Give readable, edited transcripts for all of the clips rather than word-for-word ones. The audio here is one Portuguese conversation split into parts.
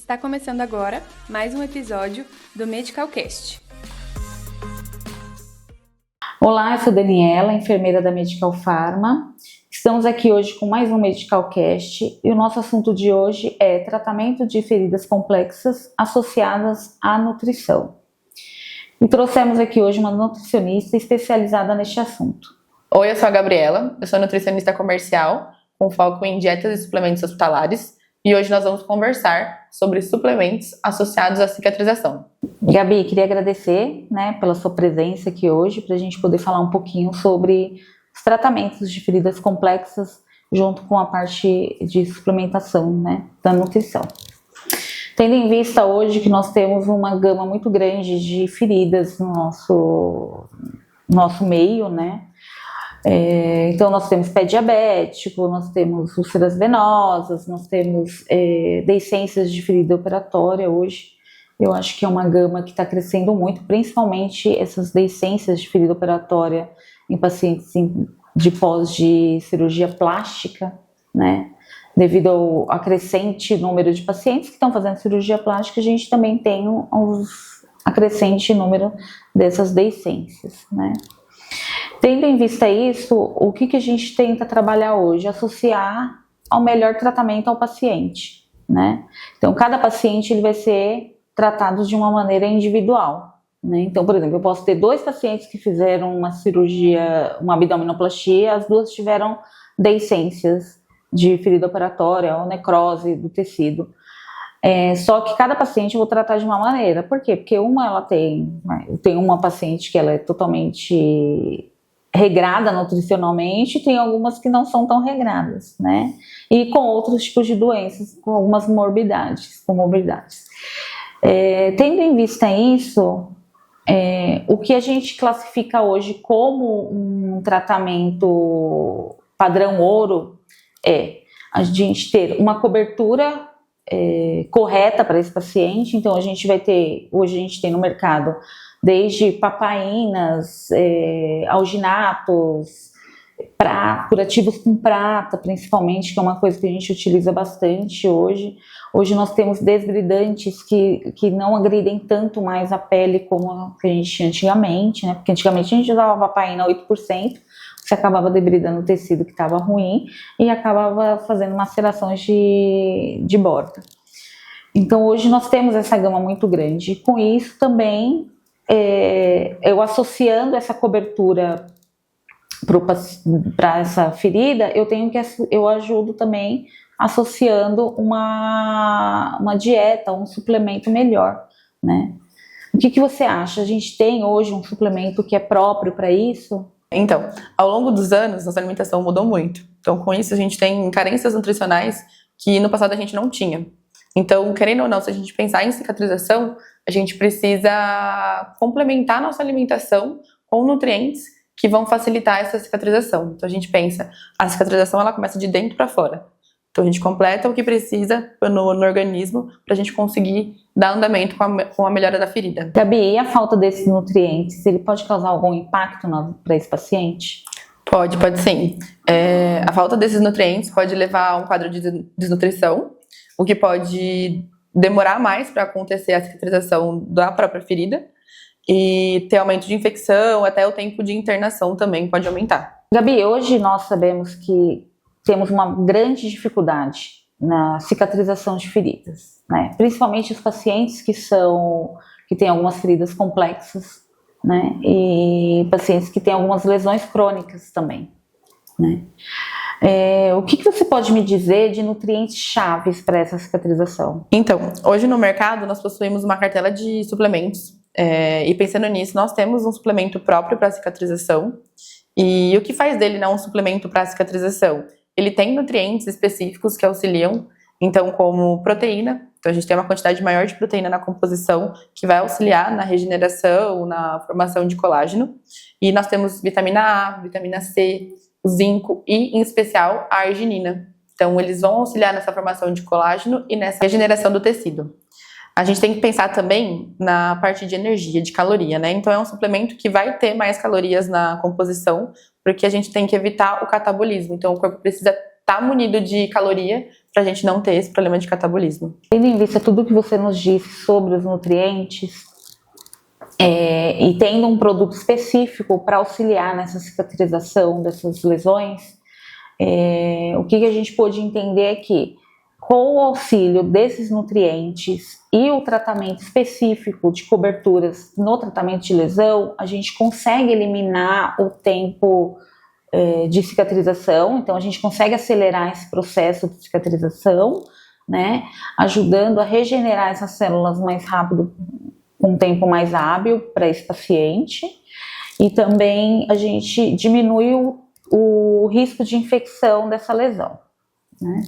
Está começando agora mais um episódio do Medicalcast. Olá, eu sou Daniela, enfermeira da Medical Pharma. Estamos aqui hoje com mais um Medicalcast e o nosso assunto de hoje é tratamento de feridas complexas associadas à nutrição. E trouxemos aqui hoje uma nutricionista especializada neste assunto. Oi, eu sou a Gabriela, eu sou nutricionista comercial com foco em dietas e suplementos hospitalares e hoje nós vamos conversar sobre suplementos associados à cicatrização. Gabi, queria agradecer, pela sua presença aqui hoje para a gente poder falar um pouquinho sobre os tratamentos de feridas complexas junto com a parte de suplementação, da nutrição. Tendo em vista hoje que nós temos uma gama muito grande de feridas no nosso meio, então nós temos pé diabético, nós temos úlceras venosas, nós temos deiscências de ferida operatória hoje. Eu acho que é uma gama que está crescendo muito, principalmente essas deiscências de ferida operatória em pacientes de pós de cirurgia plástica, Devido ao crescente número de pacientes que estão fazendo cirurgia plástica, a gente também tem a crescente número dessas deiscências, Tendo em vista isso, o que a gente tenta trabalhar hoje? Associar ao melhor tratamento ao paciente, Então, cada paciente ele vai ser tratado de uma maneira individual, Então, por exemplo, eu posso ter 2 pacientes que fizeram uma cirurgia, uma abdominoplastia, as 2 tiveram deiscências de ferida operatória ou necrose do tecido. Só que cada paciente eu vou tratar de uma maneira. Por quê? Porque eu tenho uma paciente que ela é totalmente regrada nutricionalmente, tem algumas que não são tão regradas, E com outros tipos de doenças, com algumas comorbidades. Tendo em vista isso, o que a gente classifica hoje como um tratamento padrão ouro é a gente ter uma cobertura correta para esse paciente. Então hoje a gente tem no mercado desde papaínas, alginatos, curativos com prata, principalmente, que é uma coisa que a gente utiliza bastante hoje. Hoje nós temos desbridantes que não agridem tanto mais a pele como a gente tinha antigamente, Porque antigamente a gente usava papaína 8%, você acabava debridando o tecido que estava ruim e acabava fazendo macerações de borda. Então hoje nós temos essa gama muito grande. E com isso também, eu associando essa cobertura para essa ferida, eu ajudo também associando uma dieta, um suplemento melhor, O que você acha? A gente tem hoje um suplemento que é próprio para isso? Então, ao longo dos anos, nossa alimentação mudou muito. Então, com isso, a gente tem carências nutricionais que no passado a gente não tinha. Então, querendo ou não, se a gente pensar em cicatrização, a gente precisa complementar nossa alimentação com nutrientes que vão facilitar essa cicatrização. Então, a gente pensa, a cicatrização ela começa de dentro para fora. Então, a gente completa o que precisa no organismo para a gente conseguir dar andamento com a melhora da ferida. Gabi, e a falta desses nutrientes, ele pode causar algum impacto para esse paciente? Pode sim. A falta desses nutrientes pode levar a um quadro de desnutrição, o que pode demorar mais para acontecer a cicatrização da própria ferida e ter aumento de infecção, até o tempo de internação também pode aumentar. Gabi, hoje nós sabemos que temos uma grande dificuldade na cicatrização de feridas, Principalmente os pacientes que têm algumas feridas complexas, E pacientes que têm algumas lesões crônicas também, O que você pode me dizer de nutrientes chaves para essa cicatrização? Então, hoje no mercado nós possuímos uma cartela de suplementos e pensando nisso, nós temos um suplemento próprio para cicatrização. E o que faz dele não um suplemento para cicatrização? Ele tem nutrientes específicos que auxiliam, então como proteína. Então a gente tem uma quantidade maior de proteína na composição que vai auxiliar na regeneração, na formação de colágeno. E nós temos vitamina A, vitamina C, o zinco e, em especial, a arginina. Então eles vão auxiliar nessa formação de colágeno e nessa regeneração do tecido. A gente tem que pensar também na parte de energia, de caloria, Então é um suplemento que vai ter mais calorias na composição, porque a gente tem que evitar o catabolismo. Então o corpo precisa estar munido de caloria para a gente não ter esse problema de catabolismo. Tendo em vista tudo que você nos disse sobre os nutrientes, e tendo um produto específico para auxiliar nessa cicatrização dessas lesões, o que a gente pôde entender é que, com o auxílio desses nutrientes e o tratamento específico de coberturas no tratamento de lesão, a gente consegue eliminar o tempo de cicatrização. Então a gente consegue acelerar esse processo de cicatrização, né, ajudando a regenerar essas células mais rápido, com um tempo mais hábil para esse paciente, e também a gente diminui o risco de infecção dessa lesão, né?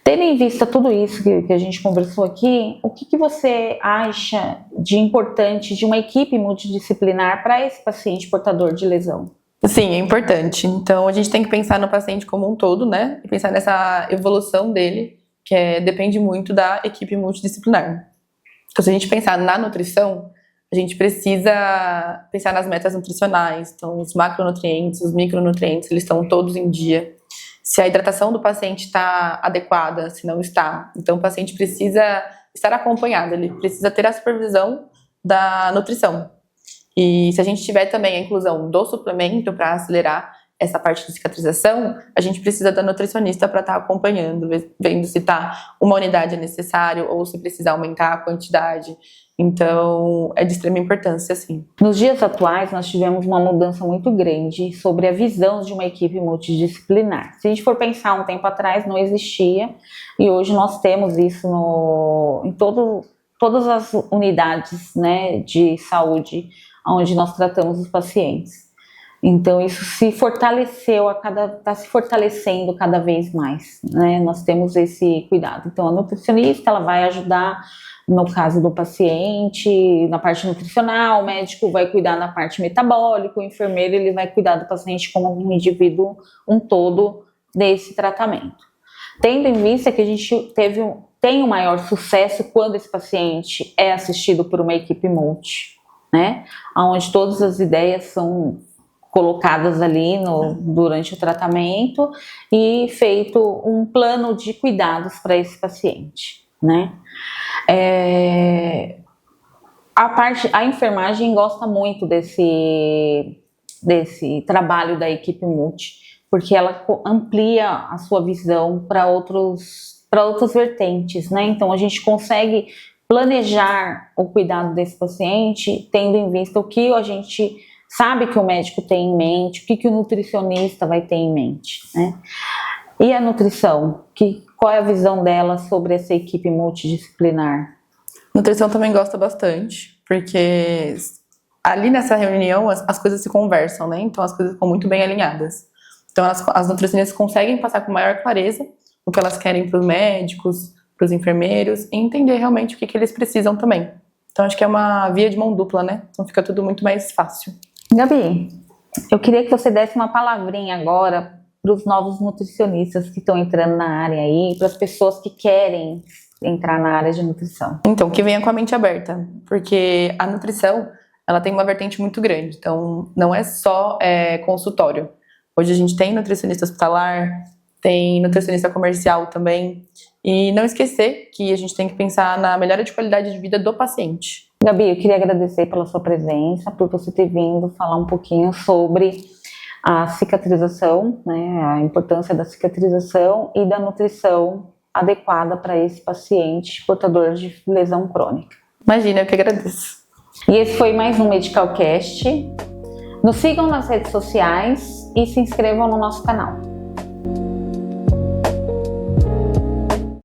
Tendo em vista tudo isso que a gente conversou aqui, o que você acha de importante de uma equipe multidisciplinar para esse paciente portador de lesão? Sim, é importante. Então a gente tem que pensar no paciente como um todo, né? E pensar nessa evolução dele, que depende muito da equipe multidisciplinar. Então, se a gente pensar na nutrição, a gente precisa pensar nas metas nutricionais. Então, os macronutrientes, os micronutrientes, eles estão todos em dia. Se a hidratação do paciente está adequada, se não está. Então, o paciente precisa estar acompanhado, ele precisa ter a supervisão da nutrição. E se a gente tiver também a inclusão do suplemento para acelerar essa parte de cicatrização, a gente precisa da nutricionista para estar acompanhando, vendo se uma unidade é necessário ou se precisa aumentar a quantidade. Então, é de extrema importância, sim. Nos dias atuais, nós tivemos uma mudança muito grande sobre a visão de uma equipe multidisciplinar. Se a gente for pensar um tempo atrás, não existia, e hoje nós temos isso em todas as unidades, né, de saúde onde nós tratamos os pacientes. Então isso se fortaleceu, está se fortalecendo cada vez mais, né? Nós temos esse cuidado. Então a nutricionista, ela vai ajudar no caso do paciente, na parte nutricional, o médico vai cuidar na parte metabólica, o enfermeiro ele vai cuidar do paciente como um indivíduo, um todo desse tratamento. Tendo em vista que a gente tem um maior sucesso quando esse paciente é assistido por uma equipe multi, né? Onde todas as ideias são colocadas ali durante o tratamento e feito um plano de cuidados para esse paciente, né? A enfermagem gosta muito desse trabalho da equipe multi, porque ela amplia a sua visão para outras vertentes, né? Então a gente consegue planejar o cuidado desse paciente tendo em vista o que a gente sabe que o médico tem em mente, o que o nutricionista vai ter em mente, né? E a nutrição? Qual é a visão dela sobre essa equipe multidisciplinar? Nutrição também gosta bastante, porque ali nessa reunião as coisas se conversam, né? Então as coisas ficam muito bem alinhadas. Então as nutricionistas conseguem passar com maior clareza o que elas querem para os médicos, para os enfermeiros, e entender realmente o que eles precisam também. Então acho que é uma via de mão dupla, né? Então fica tudo muito mais fácil. Gabi, eu queria que você desse uma palavrinha agora para os novos nutricionistas que estão entrando na área aí, para as pessoas que querem entrar na área de nutrição. Então, que venha com a mente aberta, porque a nutrição, ela tem uma vertente muito grande, então não é só consultório. Hoje a gente tem nutricionista hospitalar, tem nutricionista comercial também, e não esquecer que a gente tem que pensar na melhora de qualidade de vida do paciente. Gabi, eu queria agradecer pela sua presença, por você ter vindo falar um pouquinho sobre a cicatrização, né, a importância da cicatrização e da nutrição adequada para esse paciente portador de lesão crônica. Imagina, eu que agradeço. E esse foi mais um Medicalcast. Nos sigam nas redes sociais e se inscrevam no nosso canal.